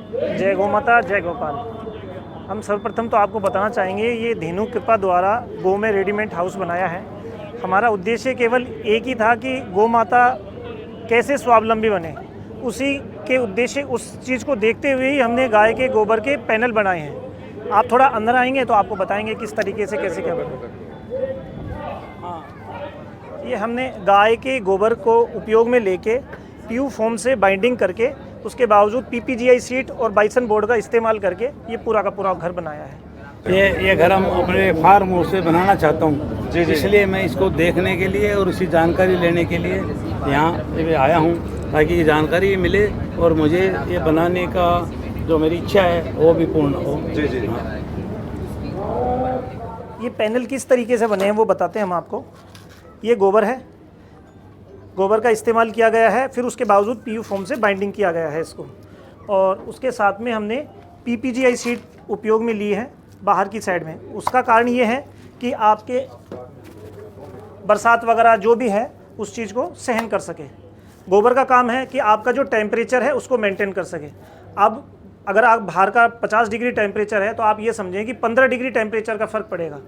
जय गौ माता, जय गोपाल। हम सर्वप्रथम तो आपको बताना चाहेंगे, ये धेनु कृपा द्वारा गौ में रेडीमेड हाउस बनाया है। हमारा उद्देश्य केवल एक ही था कि गौ माता कैसे स्वावलंबी बने, उसी के उद्देश्य उस चीज़ को देखते हुए ही हमने गाय के गोबर के पैनल बनाए हैं। आप थोड़ा अंदर आएंगे तो आपको बताएंगे किस तरीके से कैसे क्या बने। हाँ, ये हमने गाय के गोबर को उपयोग में लेके पीयू फोम से बाइंडिंग करके, उसके बावजूद पीपीजीआई सीट और बाइसन बोर्ड का इस्तेमाल करके ये पूरा का पूरा घर बनाया है। ये घर हम अपने फार्म हाउस से बनाना चाहता हूँ, इसलिए मैं इसको देखने के लिए और इसकी जानकारी लेने के लिए यहाँ आया हूँ, ताकि ये जानकारी मिले और मुझे ये बनाने का जो मेरी इच्छा है वो भी पूर्ण हो। जी जी। हाँ। ये पैनल किस तरीके से बने हैं वो बताते हैं हम आपको। ये गोबर है, गोबर का इस्तेमाल किया गया है, फिर उसके बावजूद पीयू फोम से बाइंडिंग किया गया है इसको, और उसके साथ में हमने पीपीजीआई सीट उपयोग में ली है बाहर की साइड में। उसका कारण ये है कि आपके बरसात वगैरह जो भी है उस चीज़ को सहन कर सके। गोबर का काम है कि आपका जो टेम्परेचर है उसको मेंटेन कर सके। अब अगर आप बाहर का 50 डिग्री टेम्परेचर है तो आप ये समझें कि 15 डिग्री टेम्परेचर का फ़र्क पड़ेगा।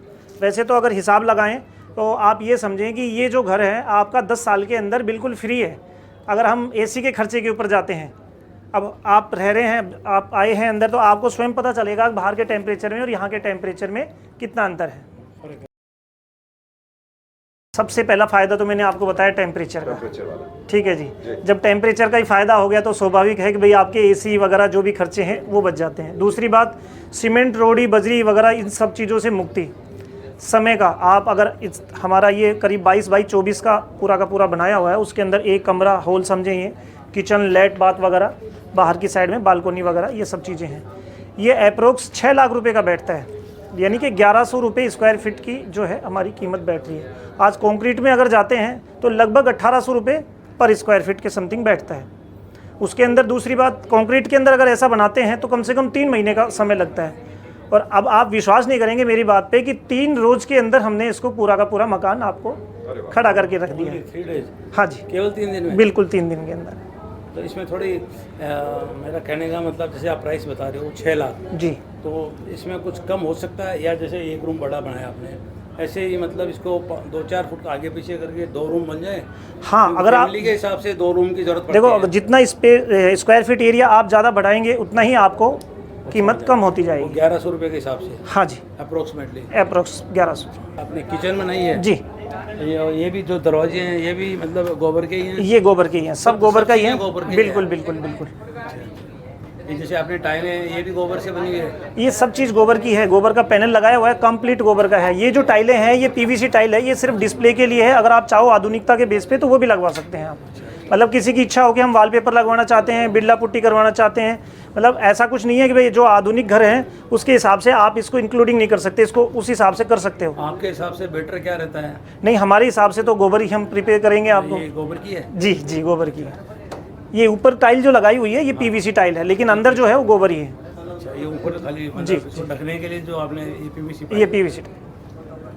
वैसे तो अगर हिसाब लगाएं तो आप ये समझें कि ये जो घर है आपका 10 साल के अंदर बिल्कुल फ्री है। अगर हम एसी के खर्चे के ऊपर जाते हैं, अब आप रह रहे हैं, आप आए हैं अंदर, तो आपको स्वयं पता चलेगा बाहर के टेम्परेचर में और यहाँ के टेम्परेचर में कितना अंतर है। सबसे पहला फ़ायदा तो मैंने आपको बताया टेम्परेचर का, ठीक है जी। जब टेम्परेचर का ही फ़ायदा हो गया तो स्वाभाविक है कि भाई आपके एसी वगैरह जो भी खर्चे हैं वो बच जाते हैं। दूसरी बात, सीमेंट, रोड़ी, बजरी वगैरह इन सब चीज़ों से मुक्ति। समय का आप अगर हमारा ये करीब 22 बाई 24 का पूरा बनाया हुआ है, उसके अंदर एक कमरा हॉल समझे, ये किचन, लेट, बाथ वगैरह, बाहर की साइड में बालकोनी वगैरह, ये सब चीज़ें हैं। ये अप्रोक्स 6 लाख रुपए का बैठता है, यानी कि 1100 रुपये स्क्वायर फीट की जो है हमारी कीमत बैठ रही है। आज कंक्रीट में अगर जाते हैं तो लगभग 1800 रुपये पर स्क्वायर फीट के समथिंग बैठता है उसके अंदर। दूसरी बात, कंक्रीट के अंदर अगर ऐसा बनाते हैं तो कम से कम 3 महीने का समय लगता है। और अब आप विश्वास नहीं करेंगे मेरी बात पे कि 3 रोज़ के अंदर हमने इसको पूरा का पूरा मकान आपको खड़ा करके रख दिया है। हाँ जी, केवल 3 दिन में? बिल्कुल 3 दिन के अंदर। तो इसमें थोड़ी मेरा कहने का मतलब, जैसे आप प्राइस बता रहे हो 6 लाख जी, तो इसमें कुछ कम हो सकता है, या जैसे एक रूम बड़ा बनाया आपने, ऐसे ही मतलब इसको 2-4 फुट आगे पीछे करके 2 रूम बन जाए? हाँ, अगर आप फैमिली के हिसाब से 2 रूम की जरूरत पड़ती देखो, है। जितना स्क्वायर फीट एरिया आप ज़्यादा बढ़ाएंगे उतना ही आपको कीमत कम होती जाएगी। 1100 रुपये के हिसाब से? हाँ जी, अप्रोक्सीमेटली अप्रोक्स 1100। अपने किचन में नहीं है जी, ये भी जो दरवाजे हैं ये भी मतलब गोबर के ही हैं? ये गोबर के ही हैं, सब गोबर का ही है। गोबर के बिल्कुल बिल्कुल बिल्कुल। ये जैसे आपने टाइलें, ये भी गोबर से बनी हुई है? ये सब चीज़ गोबर की है, गोबर का पैनल लगाया हुआ है, कंप्लीट गोबर का है। ये जो टाइलें हैं ये पीवीसी टाइल है, ये सिर्फ डिस्प्ले के लिए है। अगर आप चाहो आधुनिकता के बेस पे तो वो भी लगवा सकते हैं आप। मतलब किसी की इच्छा हो कि हम वॉलपेपर लगवाना चाहते हैं, बिरला पुट्टी करवाना चाहते हैं, मतलब ऐसा कुछ नहीं है कि भाई जो आधुनिक घर है उसके हिसाब से आप इसको इंक्लूडिंग नहीं कर सकते, इसको उस हिसाब से कर सकते हो। आपके हिसाब से बेटर क्या रहता है? नहीं, हमारे हिसाब से तो गोबर ही हम प्रिपेयर करेंगे आपको। ये गोबर की है? जी जी, गोबर की है। ये ऊपर टाइल जो लगाई हुई है ये पीवीसी टाइल है, लेकिन अंदर जो है वो गोबर ही है। अच्छा, ये ऊपर खाली जी, मतलब ढकने के लिए जो आपने ये पीवीसी ये पीवीसी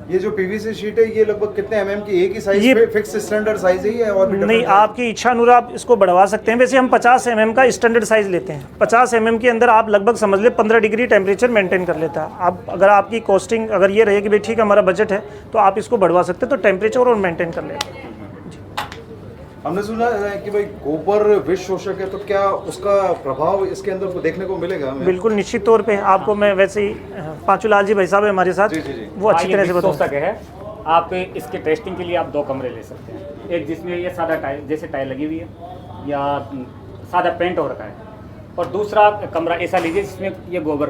ये जो पीवीसी शीट है ये लगभग कितने एमएम की? एक ही साइज ये पे फिक्स स्टैंडर्ड साइज ही है और भी नहीं, आपकी इच्छा अनुसार आप इसको बढ़वा सकते हैं। वैसे हम 50 mm का स्टैंडर्ड साइज लेते हैं। 50 mm के अंदर आप लगभग समझ ले 15 डिग्री टेम्परेचर मेंटेन कर लेता है। आप अगर आपकी कॉस्टिंग अगर ये रहे कि भाई ठीक है हमारा बजट है तो आप इसको बढ़वा सकते हैं, तो टेम्परेचर और मेंटेन कर लेते हैं। हमने सुना है कि भाई गोबर विष शोषक है, तो क्या उसका प्रभाव इसके अंदर देखने को मिलेगा हमें? बिल्कुल निश्चित तौर पे आपको मैं वैसे ही पांचूलाल जी भाई साहब है हमारे साथ, वो अच्छी तरह से बता है। आप इसके टेस्टिंग के लिए आप 2 कमरे ले सकते हैं। एक जिसमें ये सादा टाइल, जैसे टाइल लगी हुई है या सादा पेंट हो रखा है, और दूसरा कमरा ऐसा लीजिए जिसमें ये गोबर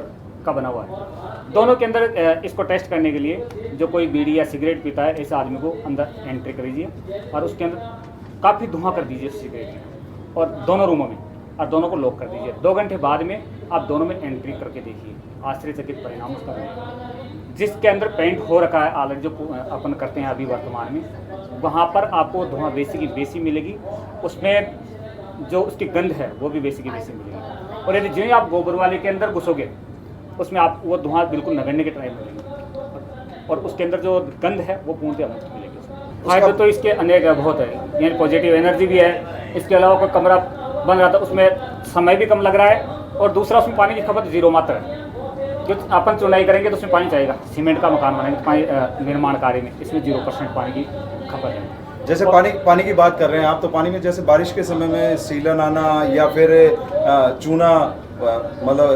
का बना हुआ है। दोनों के अंदर इसको टेस्ट करने के लिए जो कोई बीड़ी या सिगरेट पीता है ऐसे आदमी को अंदर एंट्री करीजिए और उसके अंदर काफ़ी धुआं कर दीजिए सिगरेट में, और दोनों रूमों में, और दोनों को लॉक कर दीजिए। 2 घंटे बाद में आप दोनों में एंट्री करके देखिए, आश्चर्यचकित परिणाम उसका रहेगा। जिसके अंदर पेंट हो रखा है ऑलरेडी, जो अपन करते हैं अभी वर्तमान में, वहाँ पर आपको धुआं वैसी की वैसी मिलेगी, उसमें जो उसकी गंध है वो भी वैसी की वैसी मिलेगी। और यदि जो ही आप गोबर वाले के अंदर घुसोगे उसमें आप वो धुआं बिल्कुल नगण्य के टाइम मिलेगी, और उसके अंदर जो गंध है वो पूर्णतः मुक्त मिलेगी। फायदे तो इसके अनेक बहुत है, यानी पॉजिटिव एनर्जी भी है। इसके अलावा कोई कमरा बन रहा था उसमें समय भी कम लग रहा है और दूसरा उसमें पानी की खपत जीरो मात्रा है। जो अपन चुनाई करेंगे तो उसमें पानी चाहिएगा, सीमेंट का मकान बनाएंगे तो पानी निर्माण कार्य में इसमें 0% पानी की खपत है। जैसे पानी की बात कर रहे हैं आप, तो पानी में जैसे बारिश के समय में सीलन आना या फिर चूना, मतलब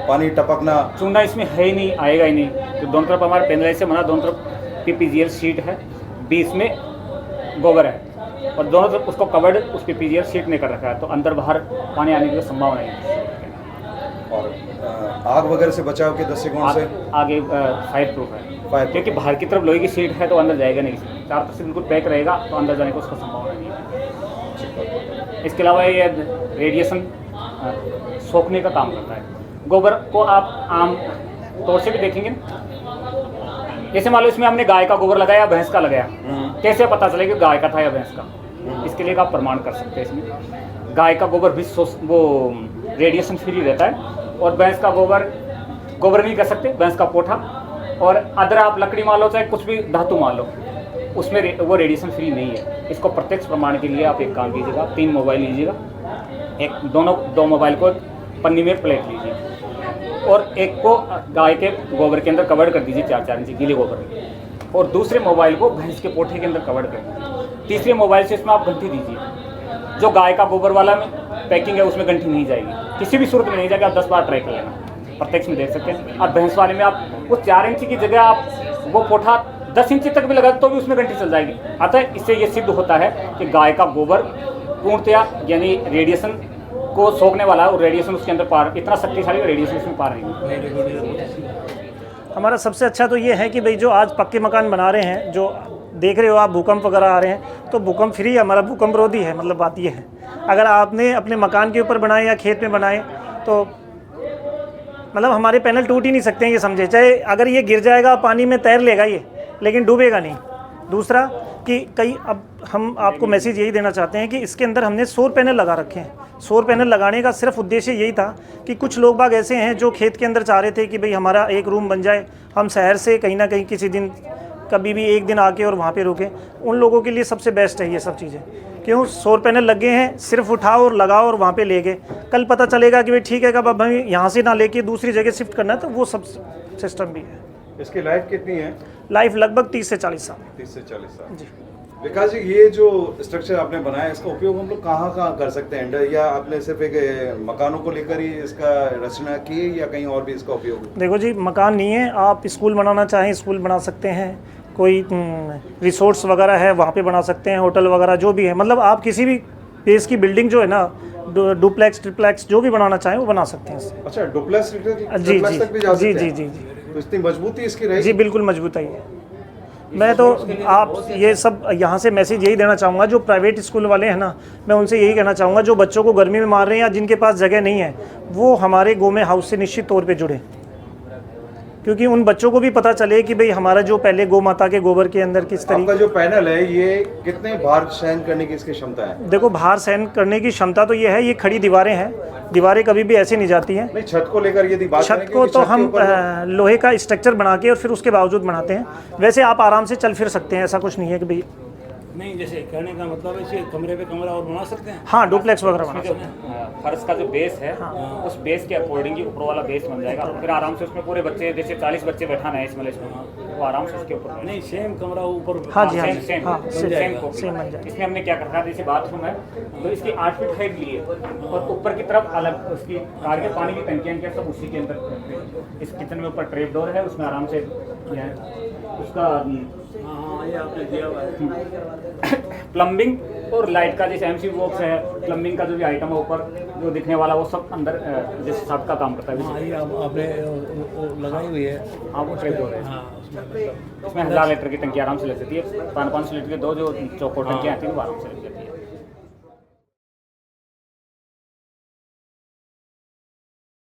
पानी टपकना, चूना इसमें है ही नहीं, आएगा ही नहीं। तो दोनों तरफ हमारे पेनलाइज से बना, दोनों तरफ PPGL शीट है, बीच में गोबर है और दोनों तरफ उसको कवर्ड उस PPGL शीट ने कर रखा है, तो अंदर बाहर पानी आने की संभावना नहीं है। और आग वगैरह से बचाव के दृष्टिकोण से आगे फायर प्रूफ है, क्योंकि बाहर की तरफ लोहे की शीट है तो अंदर जाएगा नहीं, चारों तरफ से बिल्कुल पैक रहेगा तो अंदर जाने की उसका संभावना नहीं है। इसके अलावा ये रेडिएशन सोखने का काम करता है। गोबर को आप आम तौर से भी देखेंगे, जैसे मान लो इसमें हमने गाय का गोबर लगाया, भैंस का लगाया, कैसे पता चलेगा कि गाय का था या भैंस का? इसके लिए आप प्रमाण कर सकते हैं। इसमें गाय का गोबर भी वो रेडिएशन फ्री रहता है और भैंस का गोबर नहीं कर सकते, भैंस का पोठा और अदर आप लकड़ी मान लो, चाहे कुछ भी धातु मान लो, उसमें वो रेडिएशन फ्री नहीं है। इसको प्रत्यक्ष प्रमाण के लिए आप एक काम कीजिएगा, 3 मोबाइल लीजिएगा, दो मोबाइल को पन्नी में प्लेट लीजिए और एक को गाय के गोबर के अंदर कवर कर दीजिए 4-4 इंच गीले गोबर में, और दूसरे मोबाइल को भैंस के पोठे के अंदर कवर कर दीजिए। तीसरे मोबाइल से इसमें आप घंटी दीजिए। जो गाय का गोबर वाला में पैकिंग है उसमें घंटी नहीं जाएगी, किसी भी सूरत में नहीं जाएगी। आप 10 बार ट्राई कर लेना, प्रत्यक्ष में देख सकते हैं। और भैंस वाले में आप वो 4 इंच की जगह आप वो पोठा 10 इंच तक भी लगा तो भी उसमें घंटी चल जाएगी। अतः इससे ये सिद्ध होता है कि गाय का गोबर पूर्णतया यानी रेडिएशन को सोखने वाला है और रेडिएशन उसके अंदर पार, इतना शक्तिशाली रेडिएशन उसमें पार नहीं। हमारा सबसे अच्छा तो ये है कि भाई जो आज पक्के मकान बना रहे हैं, जो देख रहे हो आप भूकंप वगैरह आ रहे हैं, तो भूकंप फ्री हमारा भूकंप रोधी है। मतलब बात ये है, अगर आपने अपने मकान के ऊपर बनाए या खेत में बनाए तो मतलब हमारे पैनल टूट ही नहीं सकते हैं, ये समझे। चाहे अगर ये गिर जाएगा पानी में तैर लेगा ये, लेकिन डूबेगा नहीं। दूसरा कि अब हम आपको मैसेज यही देना चाहते हैं कि इसके अंदर हमने सौर पैनल लगा रखे हैं। सौर पैनल लगाने का सिर्फ उद्देश्य यही था कि कुछ लोग बाग ऐसे हैं जो खेत के अंदर चाह रहे थे कि भाई हमारा एक रूम बन जाए, हम शहर से कहीं ना कहीं किसी दिन कभी भी एक दिन आके और वहाँ पे रुके। उन लोगों के लिए सबसे बेस्ट है ये सब चीज़ें। क्यों? सौर पैनल लगे हैं, सिर्फ उठाओ और लगाओ और वहाँ पे ले गए। कल पता चलेगा कि भाई ठीक है, कब अब हमें यहाँ से ना लेके दूसरी जगह शिफ्ट करना है, तो वो सब सिस्टम भी है। इसकी लाइफ कितनी है? लाइफ लगभग 30 से 40 साल। 30 से 40 साल जी। विकास जी, ये जो स्ट्रक्चर आपने बनाया, इसका उपयोग हम लोग कहाँ कहाँ कर सकते हैं? या आपने सिर्फ एक मकानों को लेकर ही इसका रचना की है या कहीं और भी इसका उपयोग? देखो जी, मकान नहीं है, आप स्कूल बनाना चाहें स्कूल बना सकते हैं, कोई रिसोर्ट्स वगैरह है वहाँ पे बना सकते हैं, होटल वगैरह जो भी है। मतलब आप किसी भी बेस की बिल्डिंग जो है ना, डुप्लेक्स ट्रिप्लेक्स जो भी बनाना चाहें वो बना सकते हैं इससे। अच्छा, डुप्लेक्स जी तक भी जा सकते हैं? जी। तो इतनी मजबूती इसकी रहेगी? जी बिल्कुल मजबूत है ये। मैं तो आप ये सब यहाँ से मैसेज यही देना चाहूँगा, जो प्राइवेट स्कूल वाले हैं ना, मैं उनसे यही कहना चाहूँगा, जो बच्चों को गर्मी में मार रहे हैं या जिनके पास जगह नहीं है, वो हमारे गोमे हाउस से निश्चित तौर पे जुड़े, क्योंकि उन बच्चों को भी पता चले कि भाई हमारा जो पहले गौ माता के गोबर के अंदर किस तरीके। आपका जो पैनल है ये कितने भार सहन करने की इसकी क्षमता है? देखो, भार सहन करने की क्षमता तो ये है, ये खड़ी दीवारें हैं, दीवारें कभी भी ऐसे नहीं जाती हैं। नहीं, छत को लेकर यदि बात छत को तो हम लोहे का स्ट्रक्चर बना के और फिर उसके बावजूद बनाते हैं। वैसे आप आराम से चल फिर सकते हैं, ऐसा कुछ नहीं है कि भाई नहीं, जैसे कहने का मतलब है कि कमरे पे कमरा और बना सकते हैं। हाँ, डुप्लेक्स वगैरह बना सकते हैं। फर्श का जो बेस है, उस बेस के अकॉर्डिंग ही ऊपर वाला बेस बन जाएगा, फिर आराम से उसमें पूरे बच्चे, जैसे 40 बच्चे बैठाना है इसमें, वो आराम से उसके ऊपर नहीं, सेम कमरा ऊपर। हाँ जी, हाँ सेम जी, सेम हाँ, सेम सेम बन जाएगा। इसमें हमने क्या रखा है, जैसे बाथरूम है तो इसकी 8 फीट हाइट ली है और ऊपर की तरफ अलग उसकी कार के पानी की टंकियाँ सब उसी के अंदर। इस किचन में ऊपर ट्रेप डोर है, उसमें आराम से उसका ये आपने दिया हुआ है। प्लम्बिंग और लाइट का जैसे MC बॉक्स है, प्लम्बिंग का जो भी आइटम है ऊपर जो दिखने वाला, वो सब अंदर जैसे साथ का काम करता है। हाँ, ये आपने लगाई हुई है। हाँ, वो ट्रेप डोर है। इसमें 1000 लीटर की टंकी आराम से लग जाती है। 500 लीटर के 2 जो चौकोर टंकियाँ आती हैं वो आराम से लग जाती है।